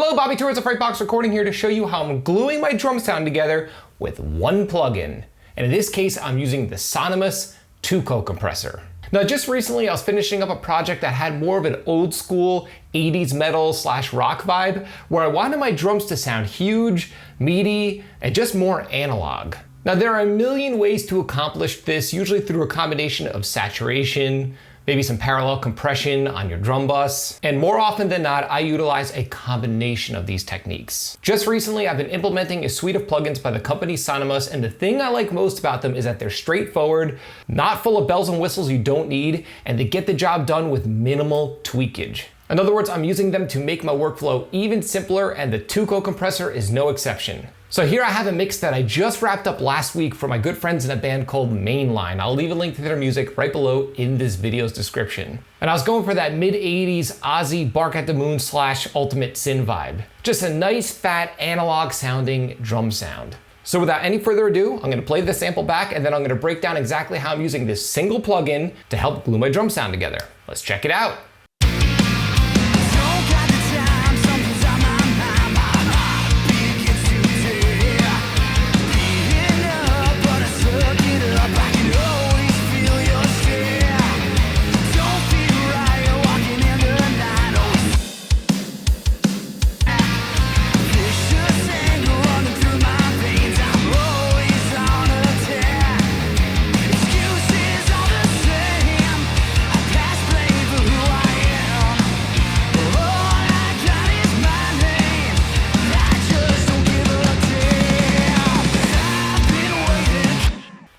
Hello, Bobby Tours of Frightbox recording here to show you how I'm gluing my drum sound together with one plugin. And in this case, I'm using the Sonimus Tuco compressor. Now, just recently I was finishing up a project that had more of an old school 80s metal / rock vibe, where I wanted my drums to sound huge, meaty, and just more analog. Now, there are a million ways to accomplish this, usually through a combination of saturation, maybe some parallel compression on your drum bus, and more often than not, I utilize a combination of these techniques. Just recently, I've been implementing a suite of plugins by the company Sonimus, and the thing I like most about them is that they're straightforward, not full of bells and whistles you don't need, and they get the job done with minimal tweakage. In other words, I'm using them to make my workflow even simpler, and the Tuco compressor is no exception. So here I have a mix that I just wrapped up last week for my good friends in a band called Mainline. I'll leave a link to their music right below in this video's description. And I was going for that mid-80s Ozzy Bark at the Moon / Ultimate Sin vibe. Just a nice, fat, analog sounding drum sound. So without any further ado, I'm gonna play the sample back and then I'm gonna break down exactly how I'm using this single plugin to help glue my drum sound together. Let's check it out.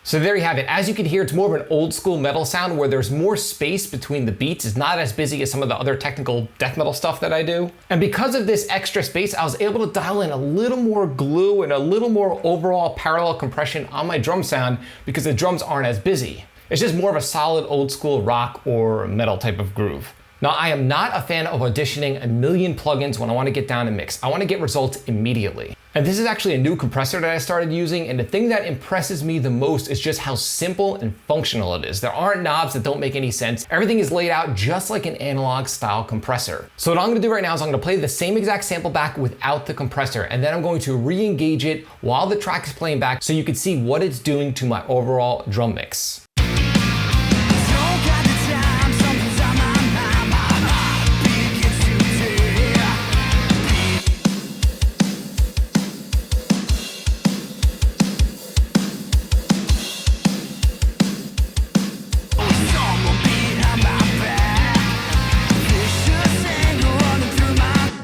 So there you have it. As you can hear, it's more of an old school metal sound where there's more space between the beats. It's not as busy as some of the other technical death metal stuff that I do. And because of this extra space, I was able to dial in a little more glue and a little more overall parallel compression on my drum sound because the drums aren't as busy. It's just more of a solid old school rock or metal type of groove. Now, I am not a fan of auditioning a million plugins when I want to get down and mix. I want to get results immediately. And this is actually a new compressor that I started using, and the thing that impresses me the most is just how simple and functional it is. There aren't knobs that don't make any sense. Everything is laid out just like an analog style compressor. So what I'm gonna do right now is I'm gonna play the same exact sample back without the compressor, and then I'm going to re-engage it while the track is playing back so you can see what it's doing to my overall drum mix.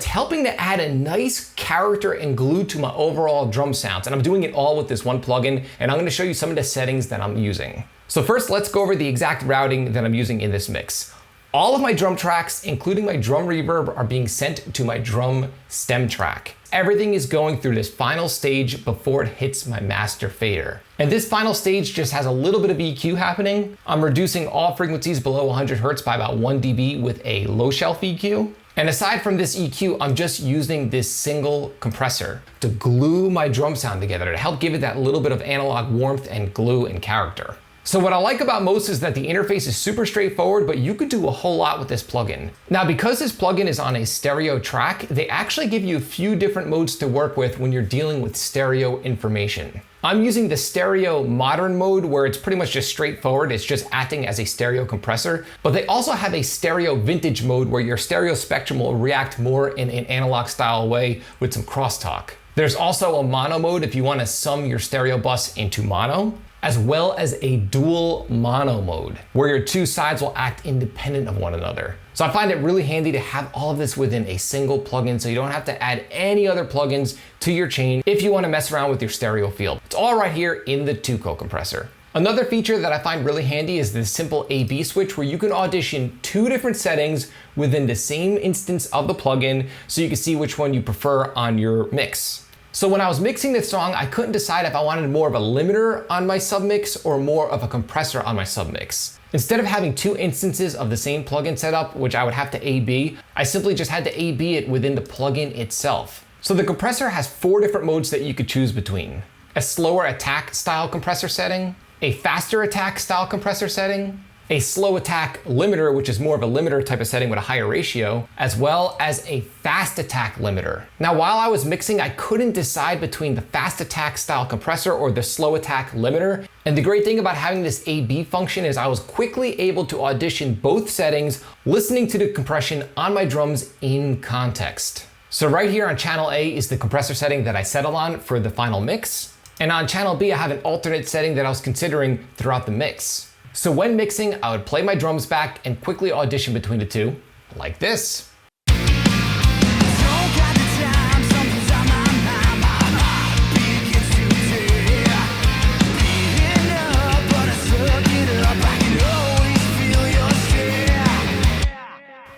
Helping to add a nice character and glue to my overall drum sounds. And I'm doing it all with this one plugin, and I'm gonna show you some of the settings that I'm using. So first, let's go over the exact routing that I'm using in this mix. All of my drum tracks, including my drum reverb, are being sent to my drum stem track. Everything is going through this final stage before it hits my master fader. And this final stage just has a little bit of EQ happening. I'm reducing all frequencies below 100 Hertz by about 1 dB with a low shelf EQ. And aside from this EQ, I'm just using this single compressor to glue my drum sound together to help give it that little bit of analog warmth and glue and character. So what I like about most is that the interface is super straightforward, but you could do a whole lot with this plugin. Now, because this plugin is on a stereo track, they actually give you a few different modes to work with when you're dealing with stereo information. I'm using the stereo modern mode where it's pretty much just straightforward. It's just acting as a stereo compressor, but they also have a stereo vintage mode where your stereo spectrum will react more in an analog style way with some crosstalk. There's also a mono mode if you want to sum your stereo bus into mono, as well as a dual mono mode where your two sides will act independent of one another. So I find it really handy to have all of this within a single plugin so you don't have to add any other plugins to your chain if you want to mess around with your stereo field. It's all right here in the Tuco compressor. Another feature that I find really handy is the simple A/B switch where you can audition two different settings within the same instance of the plugin so you can see which one you prefer on your mix. So when I was mixing this song, I couldn't decide if I wanted more of a limiter on my submix or more of a compressor on my submix. Instead of having two instances of the same plugin setup, which I would have to A/B, I simply just had to A/B it within the plugin itself. So the compressor has 4 different modes that you could choose between. A slower attack style compressor setting, a faster attack style compressor setting, a slow attack limiter, which is more of a limiter type of setting with a higher ratio, as well as a fast attack limiter. Now, while I was mixing, I couldn't decide between the fast attack style compressor or the slow attack limiter. And the great thing about having this A/B function is I was quickly able to audition both settings, listening to the compression on my drums in context. So right here on channel A is the compressor setting that I settled on for the final mix. And on channel B, I have an alternate setting that I was considering throughout the mix. So when mixing, I would play my drums back and quickly audition between the two, like this.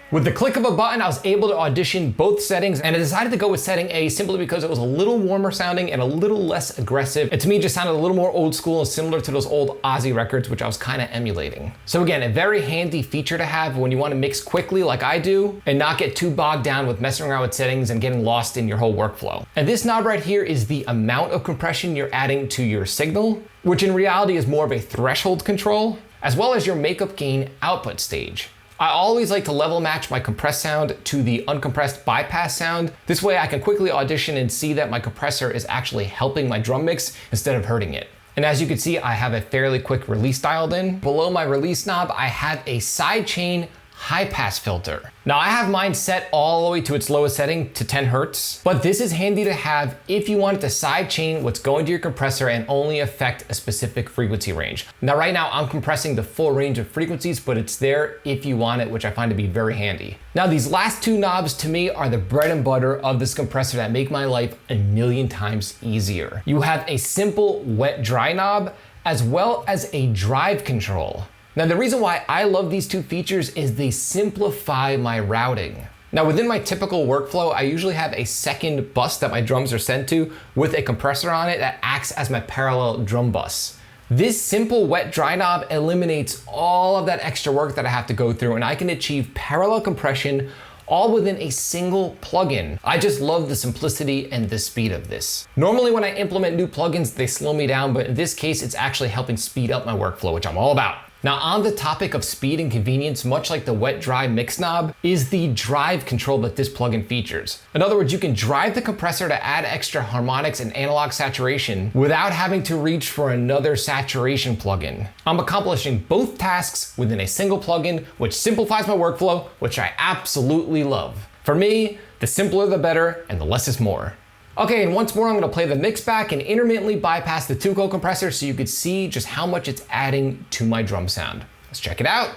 With the click of a button, I was able to audition both settings, and I decided to go with setting A simply because it was a little warmer sounding and a little less aggressive. It to me just sounded a little more old school and similar to those old Ozzy records, which I was kind of emulating. So again, a very handy feature to have when you want to mix quickly like I do and not get too bogged down with messing around with settings and getting lost in your whole workflow. And this knob right here is the amount of compression you're adding to your signal, which in reality is more of a threshold control, as well as your makeup gain output stage. I always like to level match my compressed sound to the uncompressed bypass sound. This way I can quickly audition and see that my compressor is actually helping my drum mix instead of hurting it. And as you can see, I have a fairly quick release dialed in. Below my release knob, I have a sidechain high pass filter. Now I have mine set all the way to its lowest setting to 10 Hertz, but this is handy to have if you want it to sidechain what's going to your compressor and only affect a specific frequency range. Now right now I'm compressing the full range of frequencies, but it's there if you want it, which I find to be very handy. Now these last two knobs to me are the bread and butter of this compressor that make my life a million times easier. You have a simple wet dry knob as well as a drive control. Now the reason why I love these two features is they simplify my routing. Now within my typical workflow, I usually have a second bus that my drums are sent to with a compressor on it that acts as my parallel drum bus. This simple wet dry knob eliminates all of that extra work that I have to go through, and I can achieve parallel compression all within a single plugin. I just love the simplicity and the speed of this. Normally when I implement new plugins, they slow me down, but in this case, it's actually helping speed up my workflow, which I'm all about. Now on the topic of speed and convenience, much like the wet dry mix knob, is the drive control that this plugin features. In other words, you can drive the compressor to add extra harmonics and analog saturation without having to reach for another saturation plugin. I'm accomplishing both tasks within a single plugin, which simplifies my workflow, which I absolutely love. For me, the simpler the better and the less is more. Okay, and once more, I'm gonna play the mix back and intermittently bypass the Tuco compressor so you could see just how much it's adding to my drum sound. Let's check it out.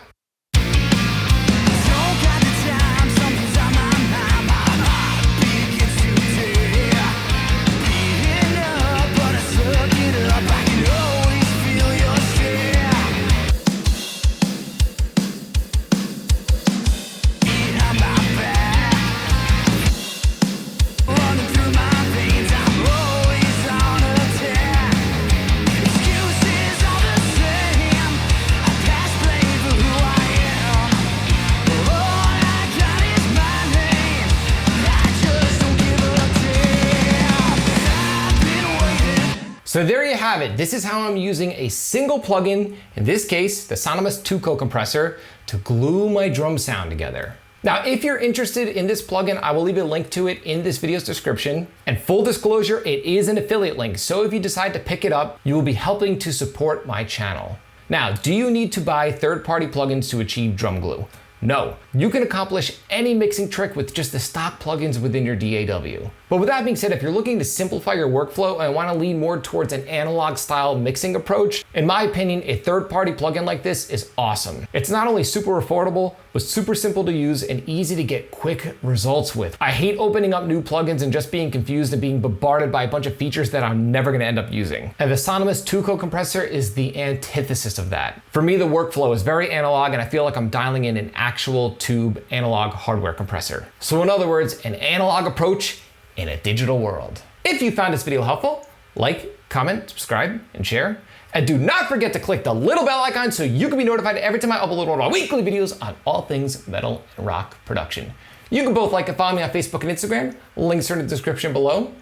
So there you have it. This is how I'm using a single plugin, in this case, the Sonimus Tuco compressor, to glue my drum sound together. Now, if you're interested in this plugin, I will leave a link to it in this video's description. And full disclosure, it is an affiliate link. So if you decide to pick it up, you will be helping to support my channel. Now, do you need to buy third-party plugins to achieve drum glue? No, you can accomplish any mixing trick with just the stock plugins within your DAW. But with that being said, if you're looking to simplify your workflow and want to lean more towards an analog style mixing approach, in my opinion, a third-party plugin like this is awesome. It's not only super affordable, but super simple to use and easy to get quick results with. I hate opening up new plugins and just being confused and being bombarded by a bunch of features that I'm never gonna end up using. And the Sonimus Tuco compressor is the antithesis of that. For me, the workflow is very analog and I feel like I'm dialing in an actual tube analog hardware compressor. So in other words, an analog approach in a digital world. If you found this video helpful, like, comment, subscribe, and share. And do not forget to click the little bell icon so you can be notified every time I upload one of my weekly videos on all things metal and rock production. You can both like and follow me on Facebook and Instagram. Links are in the description below.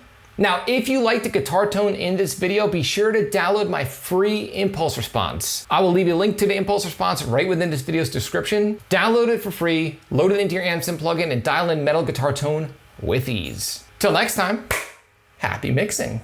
Now, if you like the guitar tone in this video, be sure to download my free impulse response. I will leave a link to the impulse response right within this video's description. Download it for free, load it into your Amp Sim plugin, and dial in metal guitar tone with ease. Till next time, happy mixing.